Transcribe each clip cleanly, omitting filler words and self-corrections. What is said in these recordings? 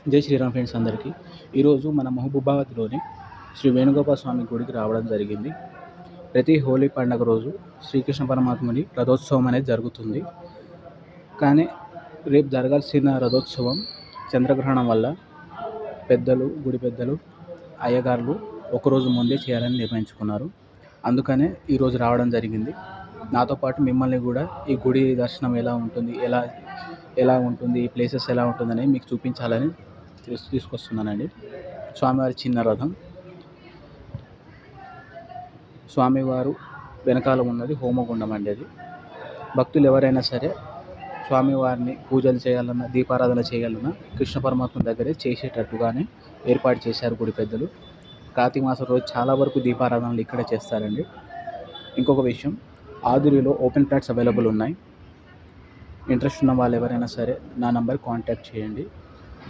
జై శ్రీరామ్ ఫ్రెండ్స్ అందరికీ. ఈరోజు మన మహబూబాబాద్లోని శ్రీ వేణుగోపాల స్వామి గుడికి రావడం జరిగింది. ప్రతి హోలీ పండుగ రోజు శ్రీకృష్ణ పరమాత్ముని రథోత్సవం అనేది జరుగుతుంది. కానీ రేపు జరగాల్సిన రథోత్సవం చంద్రగ్రహణం వల్ల గుడి పెద్దలు, అయ్యగారులు ఒకరోజు ముందే చేయాలని నిర్ణయించుకున్నారు. అందుకనే ఈరోజు రావడం జరిగింది. నాతో పాటు మిమ్మల్ని కూడా ఈ గుడి దర్శనం ఎలా ఉంటుంది, ఈ ప్లేసెస్ ఎలా ఉంటుందని మీకు చూపించాలని తీసుకొస్తున్నానండి. స్వామివారి చిన్న రథం, స్వామివారు వెనకాల ఉన్నది హోమగుండం అండి. అది భక్తులు ఎవరైనా సరే స్వామివారిని పూజలు చేయాలన్నా, దీపారాధన చేయాలన్నా కృష్ణ పరమాత్మ దగ్గరే చేసేటట్టుగానే ఏర్పాటు చేశారు గుడి పెద్దలు. కార్తీక మాసం రోజు చాలా వరకు దీపారాధనలు ఇక్కడే చేస్తారండి. ఇంకొక విషయం, ఆదురిలో ఓపెన్ ప్లాట్స్ అవైలబుల్ ఉన్నాయి. ఇంట్రెస్ట్ ఉన్న వాళ్ళు ఎవరైనా సరే నా నంబర్ కాంటాక్ట్ చేయండి.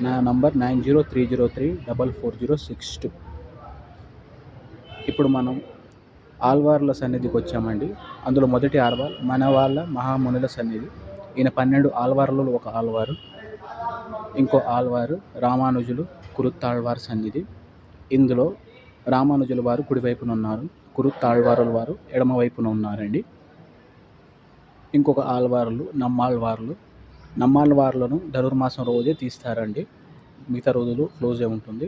నా నంబర్ 9030344062. ఇప్పుడు మనం ఆల్వార్ల సన్నిధికి వచ్చామండి. అందులో మొదటి ఆల్వార్ మన వాళ్ళ మహామునుల సన్నిధి. ఈయన 12 ఆల్వార్లలో ఒక ఆల్వారు. ఇంకో ఆల్వారు రామానుజులు కురుత్తాళ్వార్ సన్నిధి. ఇందులో రామానుజుల వారు కుడివైపున ఉన్నారు, కురుత్తాళ్వారుల వారు ఎడమ వైపున ఉన్నారండి. ఇంకొక ఆల్వార్లు నమ్మాళ్వార్లను ధనుర్మాసం రోజే తీస్తారండి. మిగతా రోజులు క్లోజే ఉంటుంది.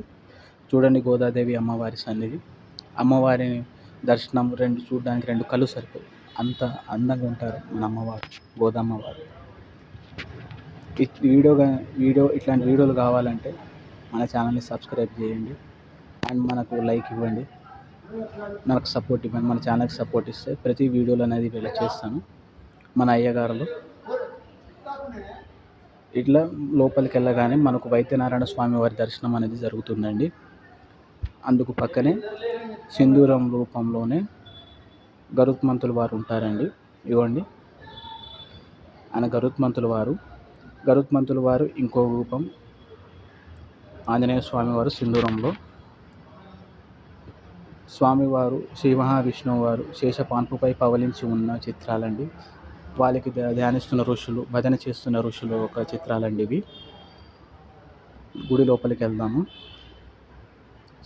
చూడండి, గోదాదేవి అమ్మవారి సన్నిధి. అమ్మవారిని దర్శనం చూడడానికి 2 కళ్ళు సరిపోయి, అంత అందంగా ఉంటారు మన అమ్మవారు, గోదమ్మవారు. ఇట్లాంటి వీడియోలు కావాలంటే మన ఛానల్ని సబ్స్క్రైబ్ చేయండి అండ్ మనకు లైక్ ఇవ్వండి, మనకు సపోర్ట్ ఇవ్వండి. మన ఛానల్కి సపోర్ట్ ఇస్తే ప్రతి వీడియోలు అనేది వీళ్ళ చేస్తాను. మన అయ్యగారులు ఇట్లా లోపలికి వెళ్ళగానే మనకు వైద్యనారాయణ స్వామి వారి దర్శనం అనేది జరుగుతుందండి. అందుకు పక్కనే సింధూరం రూపంలోనే గరుత్మంతుల వారు ఉంటారండి. ఇవ్వండి, ఆయన గరుత్మంతుల వారు ఇంకో రూపం. ఆంజనేయ స్వామి వారు సింధూరంలో, స్వామివారు శ్రీ మహావిష్ణువు వారు శేషపాన్పుపై పవలించి ఉన్న చిత్రాలండి. వాళ్ళకి ధ్యానిస్తున్న ఋషులు, భజన చేస్తున్న ఋషులు ఒక చిత్రాలండి ఇవి. గుడి లోపలికి వెళ్దాము.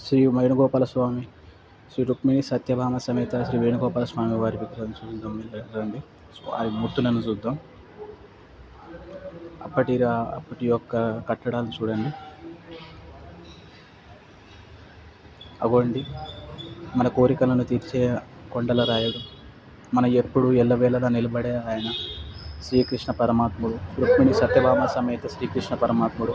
శ్రీ వేణుగోపాల స్వామి, శ్రీ రుక్మిణి సత్యభామ సమేత శ్రీ వేణుగోపాల స్వామి వారి విగ్రహం చూద్దాం రండి. వారి మూర్తులను చూద్దాం. అప్పటి యొక్క కట్టడాలు చూడండి. అగోండి, మన కోరికలను తీర్చే కొండల రాయుడు, మన ఎప్పుడు ఎల్లవేళలా నిలబడే ఆయన శ్రీకృష్ణ పరమాత్ముడు, రుక్మిణి సత్యభామ సమేత శ్రీకృష్ణ పరమాత్ముడు.